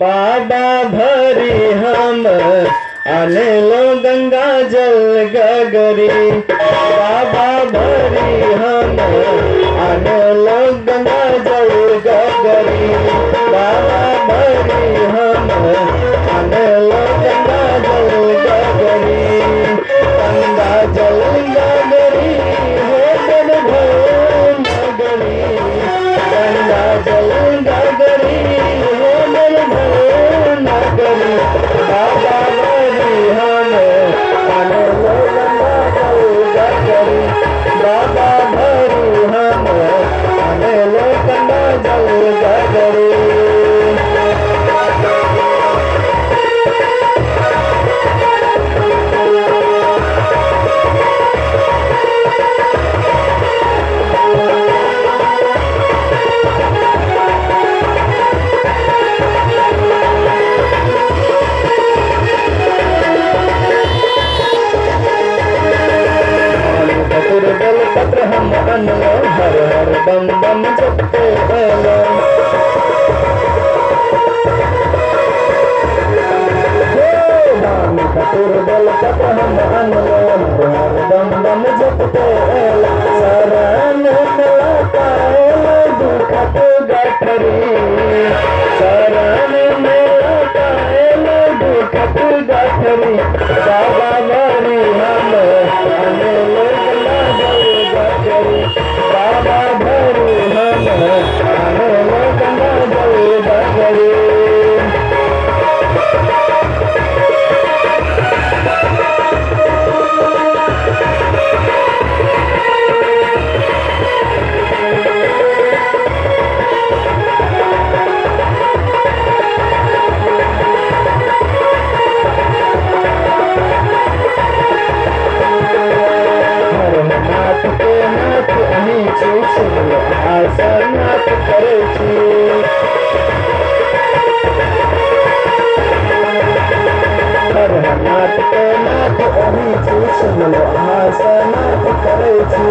बाबा भरी हम अनलो गंगा जल गगरी। बाबा भरी हम अनलो गंगा जल गगरी। बाबा भरी हम अनलो गंगा जल गगरी। गंगा जल गगरी हो मन भर नगरी। गंगा जल गगरी हो मन भर नगरी। बाबा भरी हम अनलो गंगा जल गगरी। बाबा भरी हम अनलो गंगा जल गगरी। पत्र हम अनलो हर हर बम बम जपते अलो। कपूर बल पत्र हम अनलो हर हर बम बम जपते अलो। शरण मिला पाएलो दुखत गठरी। शरण मिला पाएलो दुखत गठरी। बाबा भरी हम अनलो गंगा जल गगरी। बाबा भरी हम अनलो गंगा जल गगरी। आसनाथ करे छी। हर नाथ के नाथ अही छी सुनलो आसनाथ करे छी।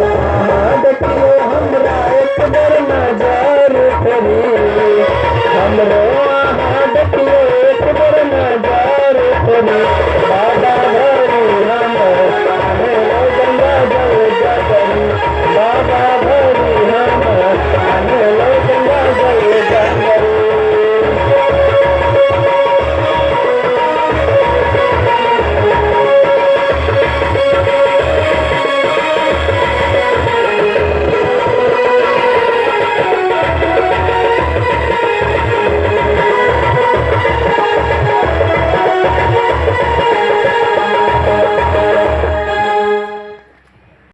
देखियो हमरा एक बार नजर